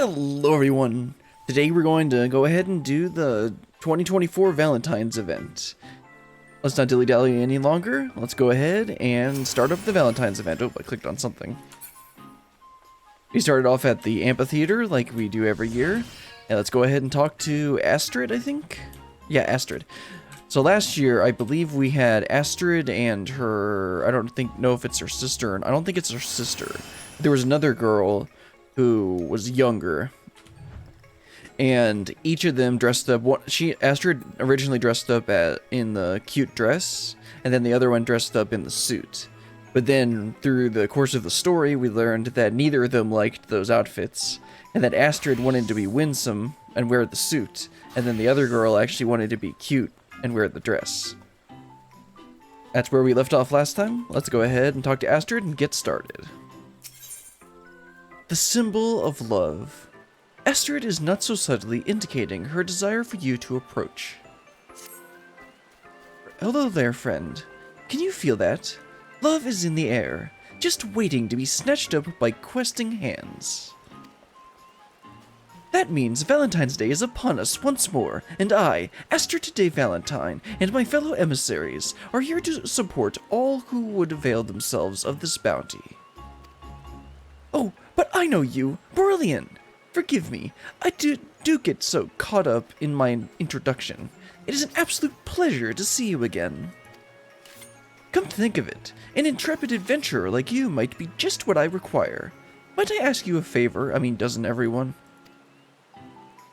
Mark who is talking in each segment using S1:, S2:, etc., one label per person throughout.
S1: Hello everyone! Today we're going to go ahead and do the 2024 Valentine's event. Let's not dilly-dally any longer. Let's go ahead and start up the Valentine's event. Oh, I clicked on something. We started off at the amphitheater like we do every year. And let's go ahead and talk to Astrid, I think? Yeah, Astrid. So last year, I believe we had Astrid and her, I don't know if it's her sister. I don't think it's her sister. There was another girl who was younger, and each of them dressed up. Astrid originally dressed up in the cute dress, and then the other one dressed up in the suit. But then through the course of the story, we learned that neither of them liked those outfits, and that Astrid wanted to be winsome and wear the suit, and then the other girl actually wanted to be cute and wear the dress. That's where we left off last time. Let's go ahead and talk to Astrid and get started. The symbol of love. Astrid is not so subtly indicating her desire for you to approach. Hello there, friend. Can you feel that? Love is in the air, just waiting to be snatched up by questing hands. That means Valentine's Day is upon us once more, and I, Astrid Today Valentine, and my fellow emissaries are here to support all who would avail themselves of this bounty. Oh, but I know you, Brilliant. Forgive me, I do get so caught up in my introduction. It is an absolute pleasure to see you again. Come to think of it, an intrepid adventurer like you might be just what I require. Might I ask you a favor? I mean, doesn't everyone?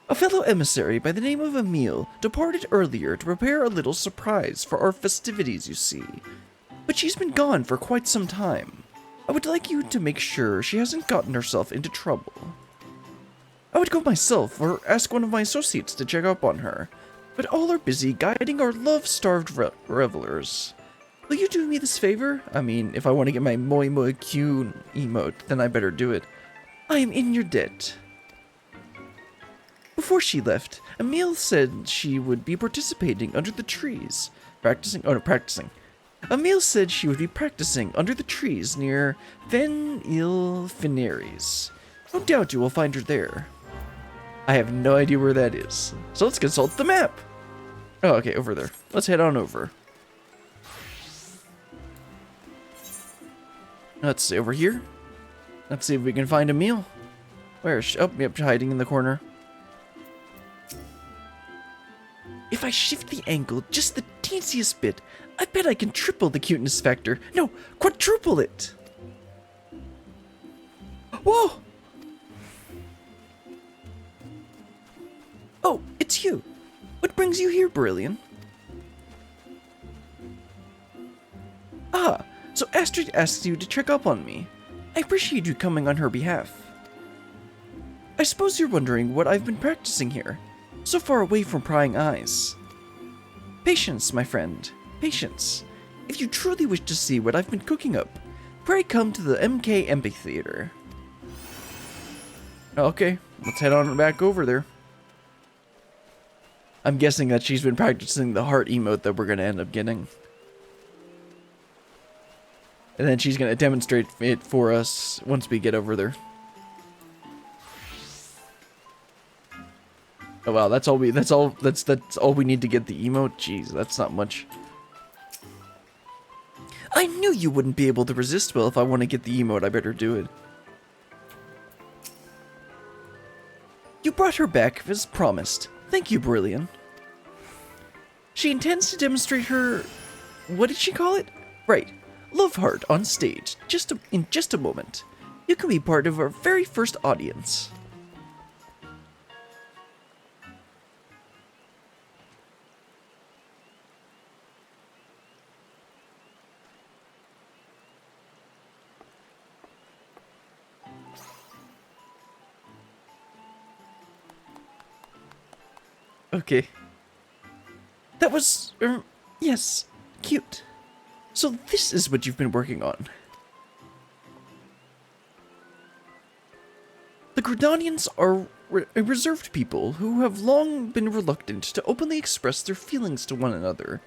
S1: A fellow emissary by the name of Emile departed earlier to prepare a little surprise for our festivities, you see. But she's been gone for quite some time. I would like you to make sure she hasn't gotten herself into trouble. I would go myself or ask one of my associates to check up on her, but all are busy guiding our love-starved revelers. Will you do me this favor? I mean, if I want to get my moi moi Kyun emote, then I better do it. I am in your debt. Before she left, Emile said she would be participating under the trees. Practicing. Emile said she would be practicing under the trees near Venieres. No doubt you will find her there. I have no idea where that is, so let's consult the map. Oh, okay, over there. Let's head on over. Let's see, over here. Let's see if we can find Emile. Where is she? Oh, yep, hiding in the corner. If I shift the angle just the teensiest bit, I bet I can triple the cuteness factor. No, quadruple it. Whoa! Oh, it's you. What brings you here, Brilliant? Ah, so Astrid asks you to check up on me. I appreciate you coming on her behalf. I suppose you're wondering what I've been practicing here, so far away from prying eyes. Patience, my friend. Patience. If you truly wish to see what I've been cooking up, pray come to the MK Amphitheater. Okay, let's head on back over there. I'm guessing that she's been practicing the heart emote that we're going to end up getting. And then she's going to demonstrate it for us once we get over there. Oh wow, that's all we need to get the emote. Jeez, that's not much. I knew you wouldn't be able to resist. Well, if I want to get the emote, I better do it. You brought her back as promised. Thank you, Brilliant. She intends to demonstrate her... what did she call it? Right, love heart on stage, in just a moment. You can be part of our very first audience. Okay. That was, yes, cute. So this is what you've been working on. The Gridanians are a reserved people who have long been reluctant to openly express their feelings to one another.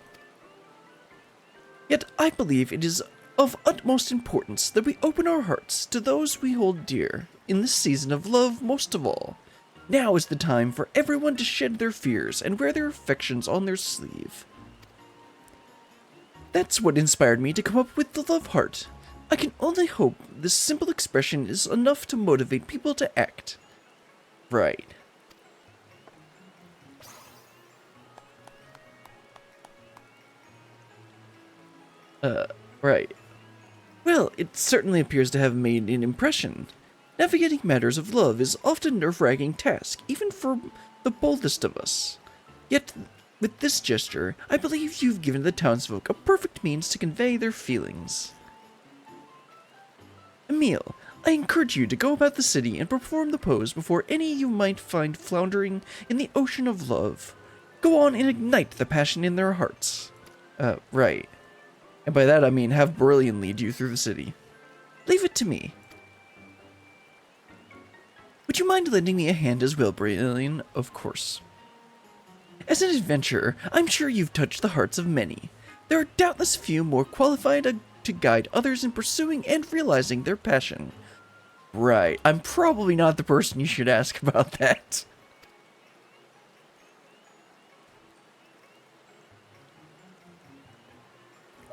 S1: Yet I believe it is of utmost importance that we open our hearts to those we hold dear in this season of love most of all. Now is the time for everyone to shed their fears and wear their affections on their sleeve. That's what inspired me to come up with the love heart. I can only hope this simple expression is enough to motivate people to act. Right. Right. Well, it certainly appears to have made an impression. Navigating matters of love is often a nerve-wracking task, even for the boldest of us. Yet, with this gesture, I believe you've given the townsfolk a perfect means to convey their feelings. Emile, I encourage you to go about the city and perform the pose before any you might find floundering in the ocean of love. Go on and ignite the passion in their hearts. Right. And by that I mean have Brillian lead you through the city. Leave it to me. Would you mind lending me a hand as well, Brillian? Of course. As an adventurer, I'm sure you've touched the hearts of many. There are doubtless few more qualified to guide others in pursuing and realizing their passion. Right, I'm probably not the person you should ask about that.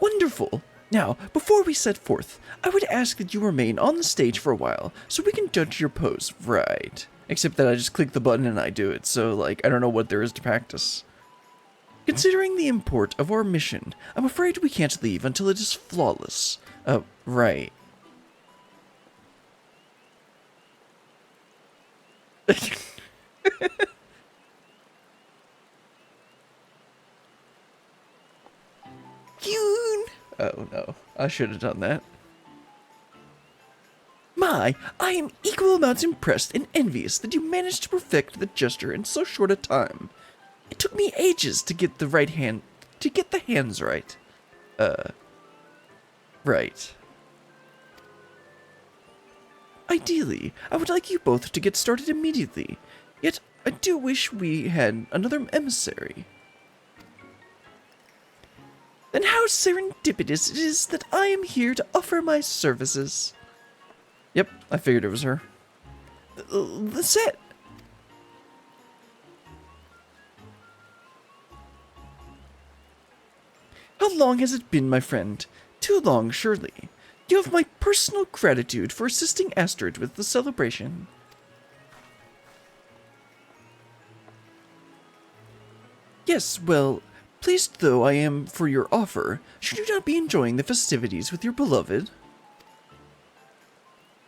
S1: Wonderful! Now, before we set forth, I would ask that you remain on the stage for a while, so we can judge your pose. Right. Except that I just click the button and I do it, so, like, I don't know what there is to practice. Considering the import of our mission, I'm afraid we can't leave until it is flawless. Right. Kyun! Oh no, I should have done that. My, I am equal amounts impressed and envious that you managed to perfect the gesture in so short a time. It took me ages to get the hands right. Right. Ideally, I would like you both to get started immediately, yet I do wish we had another emissary. Then how serendipitous it is that I am here to offer my services. Yep, I figured it was her. The set. How long has it been, my friend? Too long, surely. You have my personal gratitude for assisting Astrid with the celebration. Yes, well, pleased though I am for your offer, should you not be enjoying the festivities with your beloved?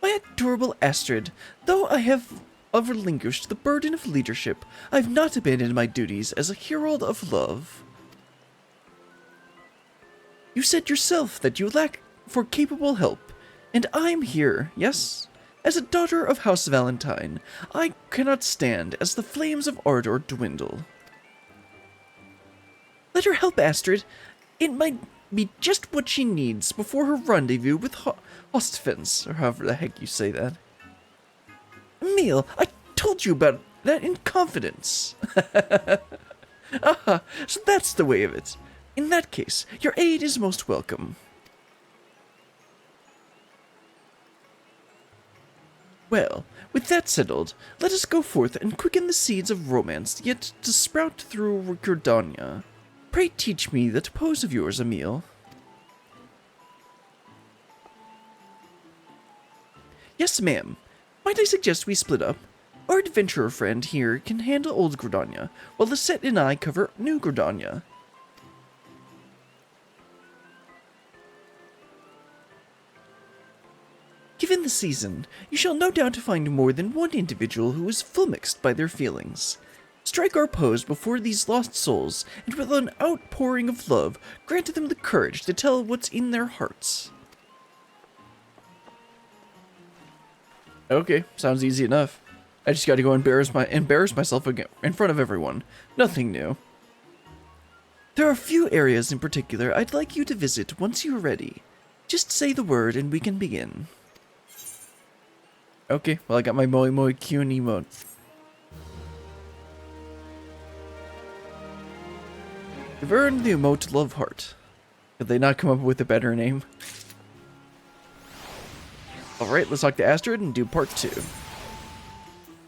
S1: My adorable Astrid, though I have relinquished the burden of leadership, I have not abandoned my duties as a herald of love. You said yourself that you lack for capable help, and I am here, yes? As a daughter of House Valentine, I cannot stand as the flames of ardor dwindle. Let her help Astrid. It might be just what she needs before her rendezvous with Hostfens, or however the heck you say that. Emile, I told you about that in confidence. Ah, so that's the way of it. In that case, your aid is most welcome. Well, with that settled, let us go forth and quicken the seeds of romance yet to sprout through Gordania. Pray teach me that pose of yours, Emile. Yes, ma'am. Might I suggest we split up? Our adventurer friend here can handle Old Gordania, while the set and I cover New Gordania. Given the season, you shall no doubt find more than one individual who is flummoxed by their feelings. Strike our pose before these lost souls, and with an outpouring of love, grant them the courage to tell what's in their hearts. Okay, sounds easy enough. I just gotta go embarrass myself again in front of everyone. Nothing new. There are a few areas in particular I'd like you to visit once you're ready. Just say the word and we can begin. Okay, well I got my Moi Moi Kyun emote. You've earned the emote Love Heart. Could they not come up with a better name? Alright, let's talk to Astrid and do part 2.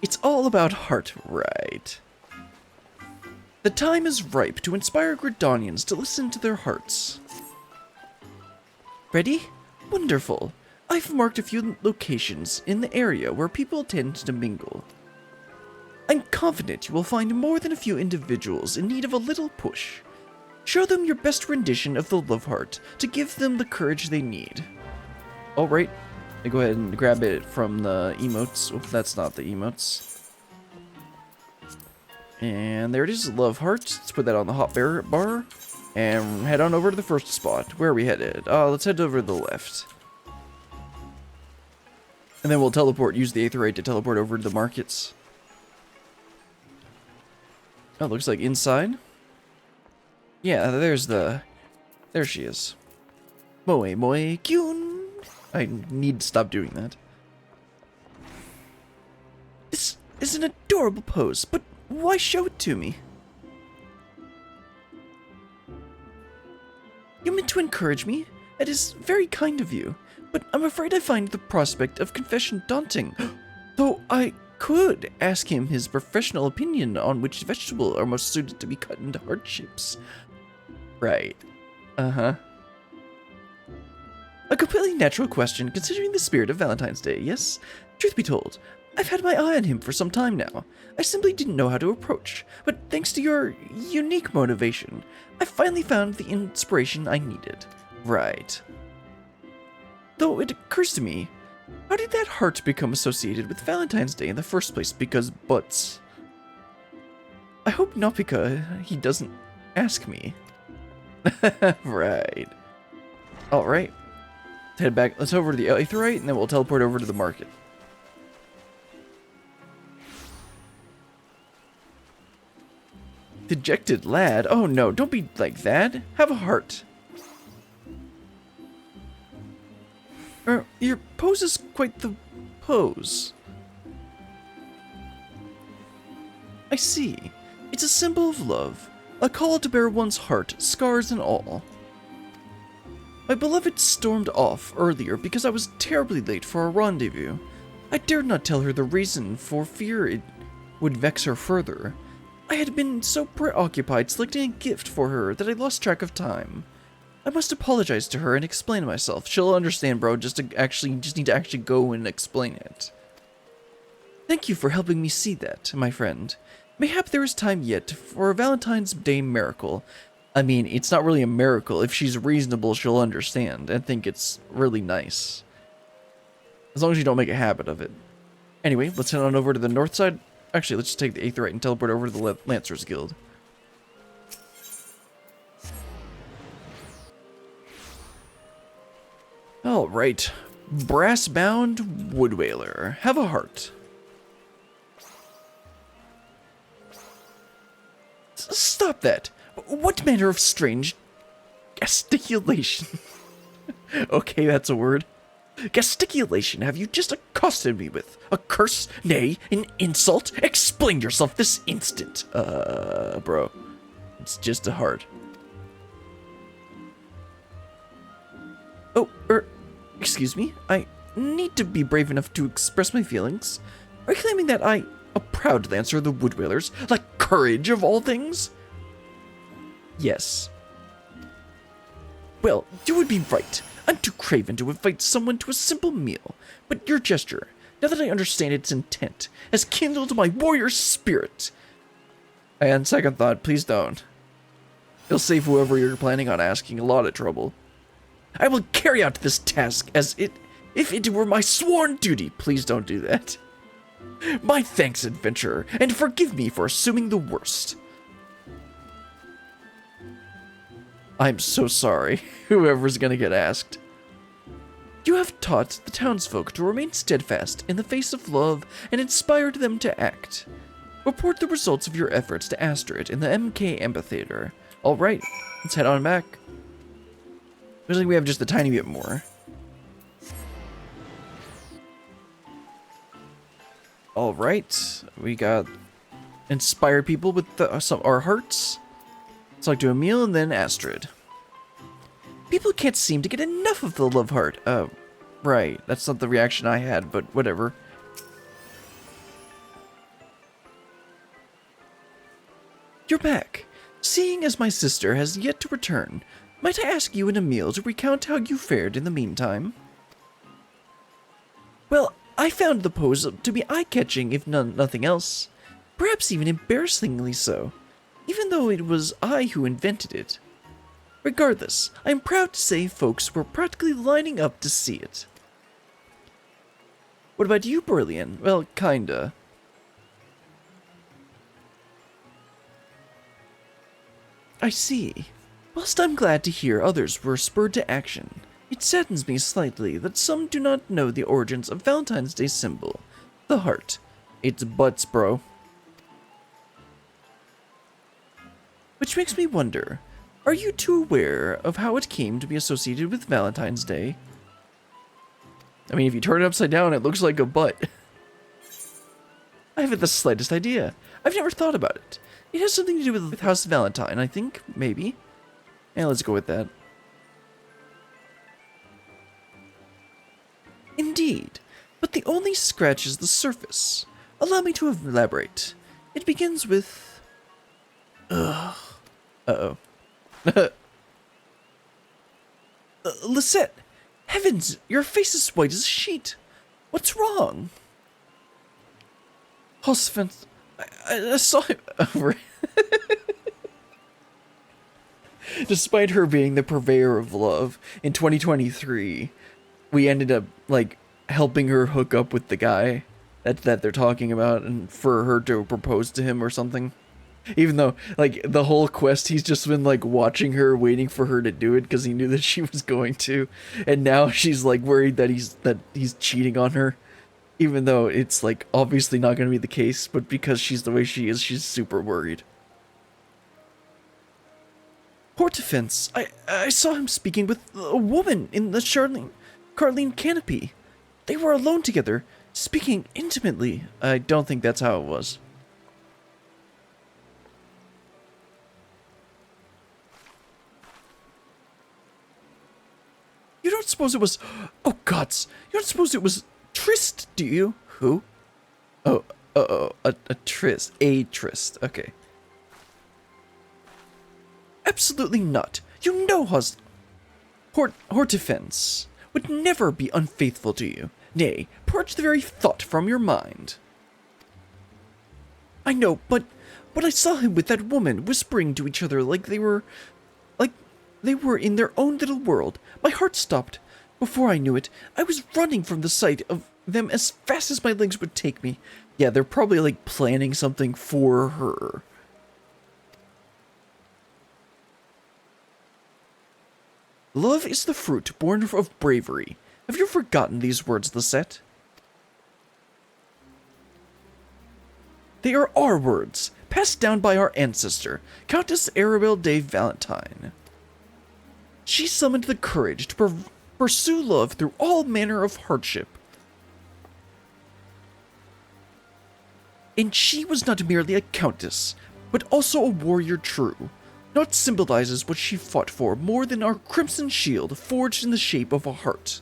S1: It's all about heart, right? The time is ripe to inspire Gridonians to listen to their hearts. Ready? Wonderful. I've marked a few locations in the area where people tend to mingle. I'm confident you will find more than a few individuals in need of a little push. Show them your best rendition of the love heart to give them the courage they need. Alright, I go ahead and grab it from the emotes. Oh, that's not the emotes. And there it is, love heart. Let's put that on the hotbar and head on over to the first spot. Where are we headed? Let's head over to the left. And then we'll teleport, use the Aetherite to teleport over to the markets. Oh, looks like inside. Yeah, there she is. Moe Kyun. I need to stop doing that. This is an adorable pose, but why show it to me? You meant to encourage me? It is very kind of you, but I'm afraid I find the prospect of confession daunting. Though I could ask him his professional opinion on which vegetable are most suited to be cut into heart shapes. Right. Uh-huh. A completely natural question considering the spirit of Valentine's Day, yes? Truth be told, I've had my eye on him for some time now. I simply didn't know how to approach, but thanks to your unique motivation, I finally found the inspiration I needed. Right. Though it occurs to me, how did that heart become associated with Valentine's Day in the first place? Because butts. I hope not because he doesn't ask me. Right. Alright. Head back. Let's over to the Aetherite, and then we'll teleport over to the market. Dejected lad? Oh no, don't be like that. Have a heart. Your pose is quite the pose. I see. It's a symbol of love. A call to bear one's heart, scars and all. My beloved stormed off earlier because I was terribly late for our rendezvous. I dared not tell her the reason for fear it would vex her further. I had been so preoccupied selecting a gift for her that I lost track of time. I must apologize to her and explain myself. She'll understand, bro. Just need to actually go and explain it. Thank you for helping me see that, my friend. Mayhap there is time yet for a Valentine's Day miracle. I mean, it's not really a miracle. If she's reasonable, she'll understand and think it's really nice. As long as you don't make a habit of it. Anyway, let's head on over to the north side. Actually, let's just take the Aetherite and teleport over to the Lancers Guild. Alright. Brass-bound Woodwailer. Have a heart. Stop that! What manner of strange gesticulation? Okay, that's a word. Gesticulation have you just accosted me with? A curse? Nay, an insult? Explain yourself this instant. Bro. It's just a heart. Oh, excuse me? I need to be brave enough to express my feelings. Are you claiming that I, a proud lancer of the Woodwailers, lack courage of all things? Yes. Well, you would be right. I'm too craven to invite someone to a simple meal. But your gesture, now that I understand its intent, has kindled my warrior spirit. And second thought, please don't. It'll save whoever you're planning on asking a lot of trouble. I will carry out this task as if it were my sworn duty. Please don't do that. My thanks, adventurer, and forgive me for assuming the worst. I'm so sorry, whoever's gonna get asked. You have taught the townsfolk to remain steadfast in the face of love and inspired them to act. Report the results of your efforts to Astrid in the MK Amphitheater. Alright, let's head on back. Looks like we have just a tiny bit more. Alright, we got inspire people with our hearts. Let's talk to Emil and then Astrid. People can't seem to get enough of the love heart. Right, that's not the reaction I had, but whatever. You're back. Seeing as my sister has yet to return, might I ask you and Emil to recount how you fared in the meantime? Well, I found the pose to be eye-catching, if nothing else. Perhaps even embarrassingly so, even though it was I who invented it. Regardless, I am proud to say folks were practically lining up to see it. What about you, Brilliant? Well, kinda. I see. Whilst I'm glad to hear others were spurred to action, it saddens me slightly that some do not know the origins of Valentine's Day symbol, the heart. It's butts, bro. Which makes me wonder, are you two aware of how it came to be associated with Valentine's Day? I mean, if you turn it upside down, it looks like a butt. I haven't the slightest idea. I've never thought about it. It has something to do with House Valentine, I think, maybe. Yeah, let's go with that. Indeed, but the only scratches the surface. Allow me to elaborate. It begins with... Ugh. Uh-oh. Lisette! Heavens, your face is white as a sheet. What's wrong? Hossfant, I saw him over. Despite her being the purveyor of love, in 2023, we ended up, like, helping her hook up with the guy that they're talking about, and for her to propose to him or something. Even though, like, the whole quest, he's just been, like, watching her, waiting for her to do it, because he knew that she was going to. And now she's, like, worried that he's cheating on her. Even though it's, like, obviously not going to be the case, but because she's the way she is, she's super worried. Hortifence, I saw him speaking with a woman in the Carlene canopy. They were alone together, speaking intimately. I don't think that's how it was. You don't suppose it was... Oh, gods. You don't suppose it was Trist, do you? Who? Oh, a Trist. A Trist. Okay. Absolutely not. You know Hortifence would never be unfaithful to you. Nay, purge the very thought from your mind. I know, but I saw him with that woman, whispering to each other like they were in their own little world. My heart stopped. Before I knew it, I was running from the sight of them as fast as my legs would take me. Yeah, they're probably, like, planning something for her. Love is the fruit born of bravery. Have you forgotten these words, Lisette? They are our words, passed down by our ancestor, Countess Arabelle de Valentine. She summoned the courage to pursue love through all manner of hardship. And she was not merely a countess, but also a warrior true. Naught symbolizes what she fought for more than our crimson shield forged in the shape of a heart.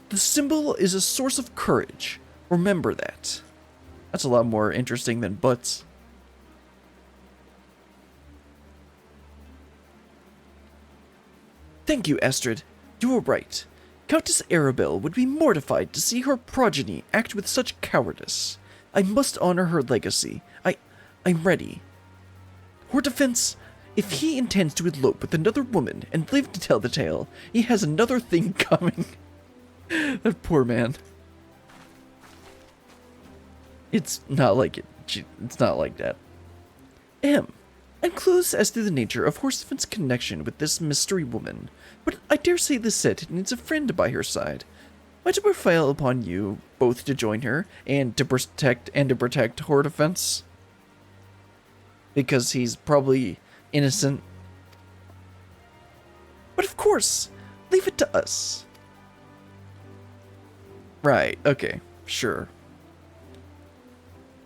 S1: The symbol is a source of courage. Remember that. That's a lot more interesting than butts. Thank you, Astrid. You were right. Countess Arabelle would be mortified to see her progeny act with such cowardice. I must honor her legacy. I'm ready. Hortifence, if he intends to elope with another woman and live to tell the tale, he has another thing coming. That poor man. It's not like it. It's not like that. I'm clueless as to the nature of Hortifence's connection with this mystery woman, but I dare say Lisette needs a friend by her side. Might I prevail upon you both to join her and to protect Hortifence? Because he's probably innocent. But of course, leave it to us. Right, okay, sure.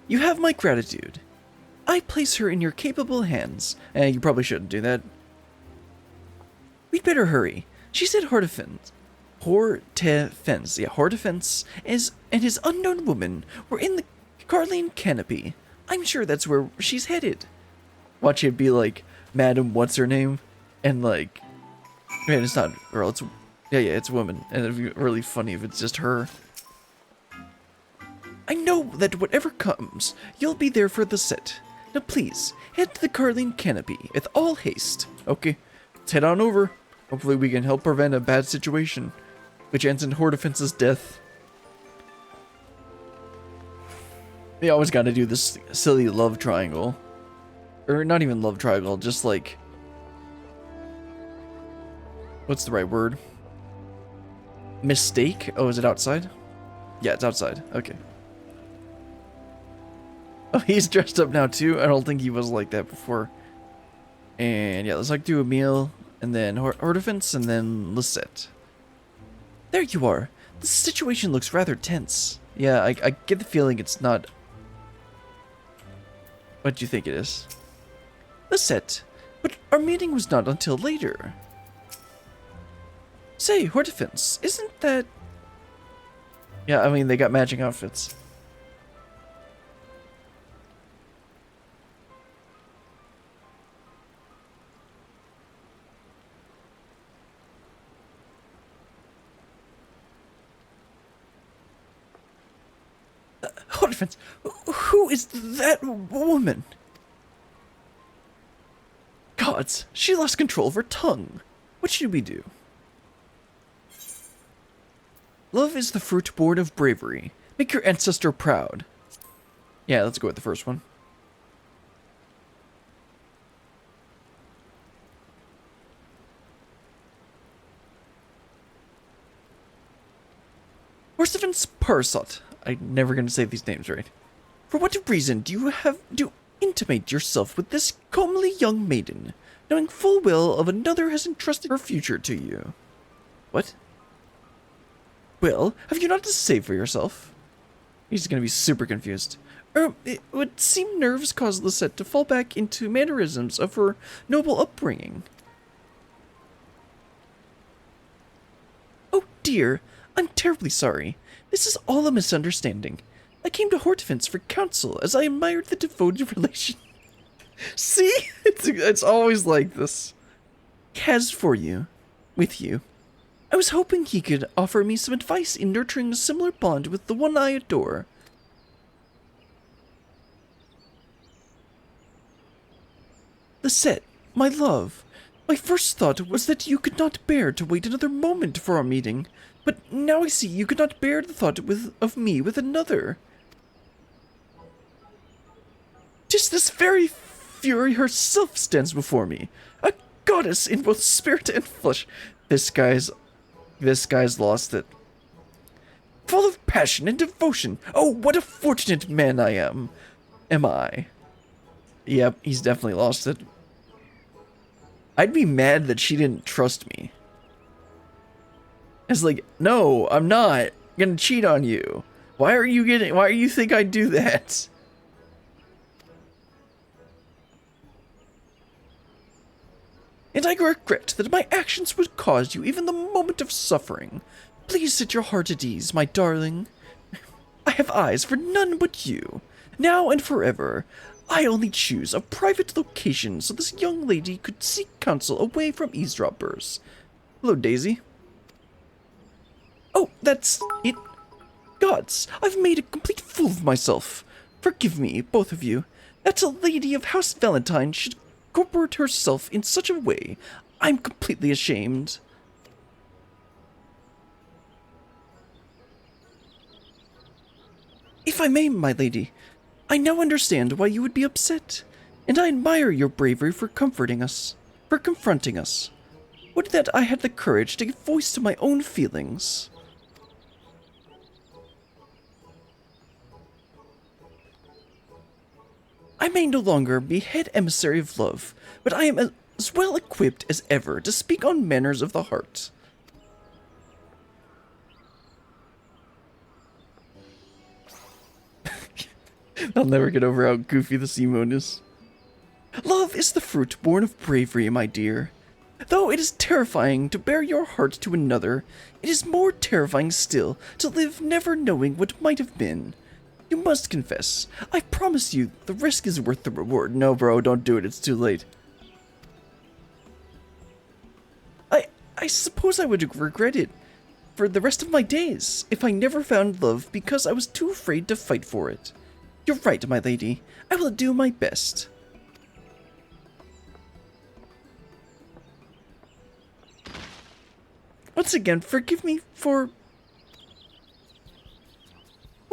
S1: You have my gratitude. I place her in your capable hands. You probably shouldn't do that. We'd better hurry. She said Hortifence. Hortefence. Yeah, Hortefence and his unknown woman were in the Carline canopy. I'm sure that's where she's headed. Watch it be like, Madam, what's her name? And like, man, it's not girl, it's, yeah, it's a woman. And it'd be really funny if it's just her. I know that whatever comes, you'll be there for the set. Now please, head to the Carline canopy with all haste. Okay, let's head on over. Hopefully we can help prevent a bad situation, which ends in Hortefence's death. They always gotta do this silly love triangle. Or not even love triangle, just like... What's the right word? Mistake? Oh, is it outside? Yeah, it's outside. Okay. Oh, he's dressed up now too? I don't think he was like that before. And yeah, let's like do a meal, and then Hortefence, and then Lisette. There you are. The situation looks rather tense. Yeah, I get the feeling it's not... What do you think it is? Lisette, but our meeting was not until later. Say, Hortefence, isn't that... Yeah, I mean, they got matching outfits. Hortefence, who is that woman? Gods, she lost control of her tongue. What should we do? Love is the fruit born of bravery. Make your ancestor proud. Yeah, let's go with the first one. Hortefence Parasot. I'm never gonna say these names right. For what reason do you have to intimate yourself with this comely young maiden, knowing full well of another has entrusted her future to you? What? Well, have you not to say for yourself? He's gonna be super confused. It would seem nerves caused Lisette to fall back into mannerisms of her noble upbringing. Oh dear, I'm terribly sorry. This is all a misunderstanding. I came to Hortefence for counsel as I admired the devoted relation. See? It's always like this. He has for you. With you. I was hoping he could offer me some advice in nurturing a similar bond with the one I adore. Lisette, my love, my first thought was that you could not bear to wait another moment for our meeting, but now I see you could not bear the thought of me with another. 'Tis this very Fury herself stands before me, a goddess in both spirit and flesh. This guy's lost it. Full of passion and devotion. Oh, what a fortunate man I am. Am I? Yep, he's definitely lost it. I'd be mad that she didn't trust me. It's like, no, I'm not gonna cheat on you. Why do you think I'd do that? And I regret that my actions would cause you even the moment of suffering. Please set your heart at ease, my darling. I have eyes for none but you. Now and forever, I only choose a private location so this young lady could seek counsel away from eavesdroppers. Hello, Daisy. Oh, that's it. Gods, I've made a complete fool of myself. Forgive me, both of you. That a lady of House Valentine should incorporate herself in such a way. I'm completely ashamed. If I may, my lady, I now understand why you would be upset, and I admire your bravery for confronting us. Would that I had the courage to give voice to my own feelings. I may no longer be head emissary of love, but I am as well equipped as ever to speak on matters of the heart. I'll never get over how goofy this emote is. Love is the fruit born of bravery, my dear. Though it is terrifying to bare your heart to another, it is more terrifying still to live never knowing what might have been. You must confess. I promise you, the risk is worth the reward. No, bro, don't do it. It's too late. I suppose I would regret it for the rest of my days if I never found love because I was too afraid to fight for it. You're right, my lady. I will do my best. Once again, forgive me for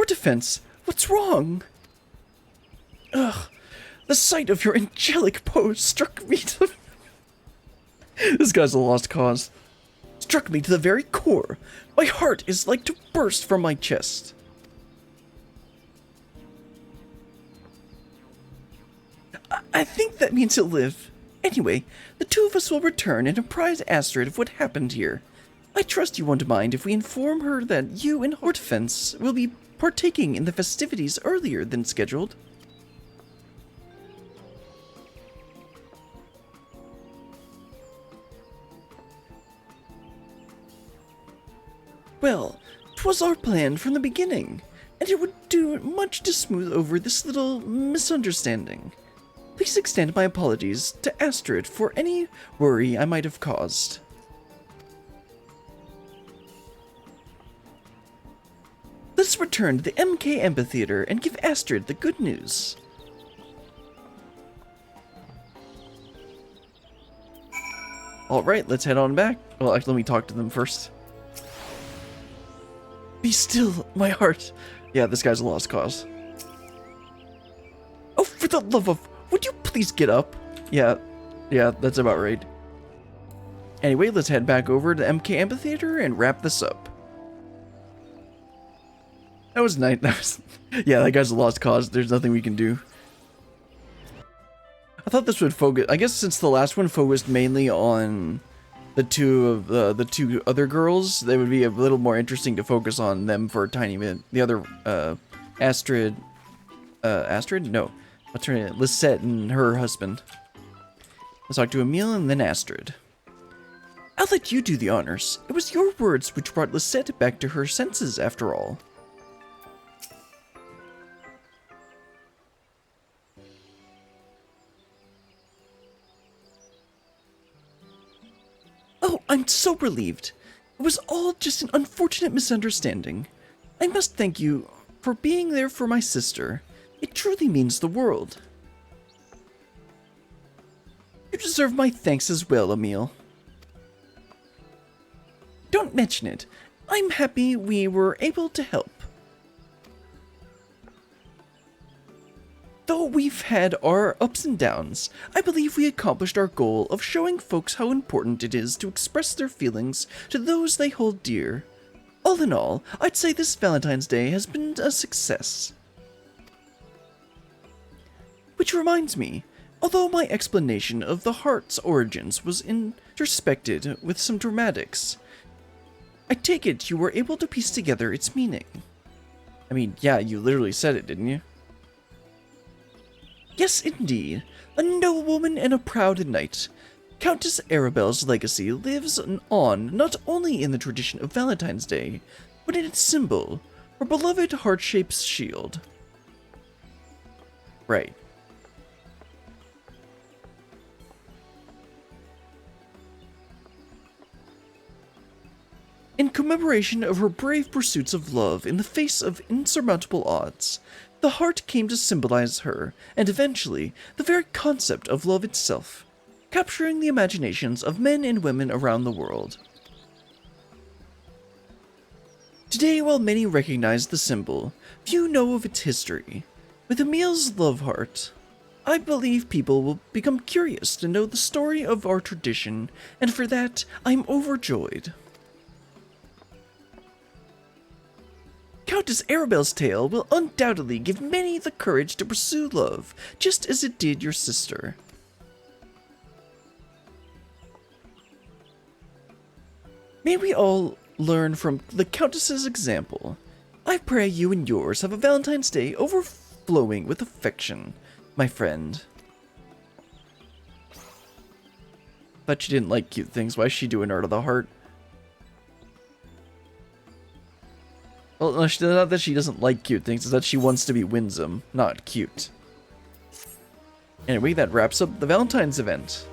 S1: defense. What's wrong? Ugh. The sight of your angelic pose struck me to... This guy's a lost cause. Struck me to the very core. My heart is like to burst from my chest. I think that means he'll live. Anyway, the two of us will return and apprise Astrid of what happened here. I trust you won't mind if we inform her that you and Hortense will be partaking in the festivities earlier than scheduled. Well, 'twas our plan from the beginning, and it would do much to smooth over this little misunderstanding. Please extend my apologies to Astrid for any worry I might have caused. Let's return to the MK Amphitheater and give Astrid the good news. Alright, let's head on back. Well, actually, let me talk to them first. Be still, my heart. Yeah, this guy's a lost cause. Oh, for the love of... Would you please get up? Yeah, that's about right. Anyway, let's head back over to the MK Amphitheater and wrap this up. That was nice. Yeah, that guy's a lost cause. There's nothing we can do. I thought this would focus... I guess since the last one focused mainly on the two other girls, they would be a little more interesting to focus on them for a tiny minute. The other, Astrid... Astrid? No. What's her name? Lisette and her husband. Let's talk to Emile and then Astrid. I'll let you do the honors. It was your words which brought Lisette back to her senses, after all. Oh, I'm so relieved. It was all just an unfortunate misunderstanding. I must thank you for being there for my sister. It truly means the world. You deserve my thanks as well, Emile. Don't mention it. I'm happy we were able to help. Though we've had our ups and downs, I believe we accomplished our goal of showing folks how important it is to express their feelings to those they hold dear. All in all, I'd say this Valentine's Day has been a success. Which reminds me, although my explanation of the heart's origins was interspecced with some dramatics, I take it you were able to piece together its meaning. I mean, yeah, you literally said it, didn't you? Yes, indeed. A noblewoman and a proud knight. Countess Arabelle's legacy lives on not only in the tradition of Valentine's Day, but in its symbol, her beloved heart-shaped shield. Right. In commemoration of her brave pursuits of love in the face of insurmountable odds, the heart came to symbolize her, and eventually, the very concept of love itself, capturing the imaginations of men and women around the world. Today, while many recognize the symbol, few know of its history. With Emile's love heart, I believe people will become curious to know the story of our tradition, and for that, I'm overjoyed. Countess Arabelle's tale will undoubtedly give many the courage to pursue love, just as it did your sister. May we all learn from the Countess's example. I pray you and yours have a Valentine's Day overflowing with affection, my friend. Thought she didn't like cute things. Why is she doing Art of the Heart? Well, no, not that she doesn't like cute things, it's that she wants to be winsome, not cute. Anyway, that wraps up the Valentine's event.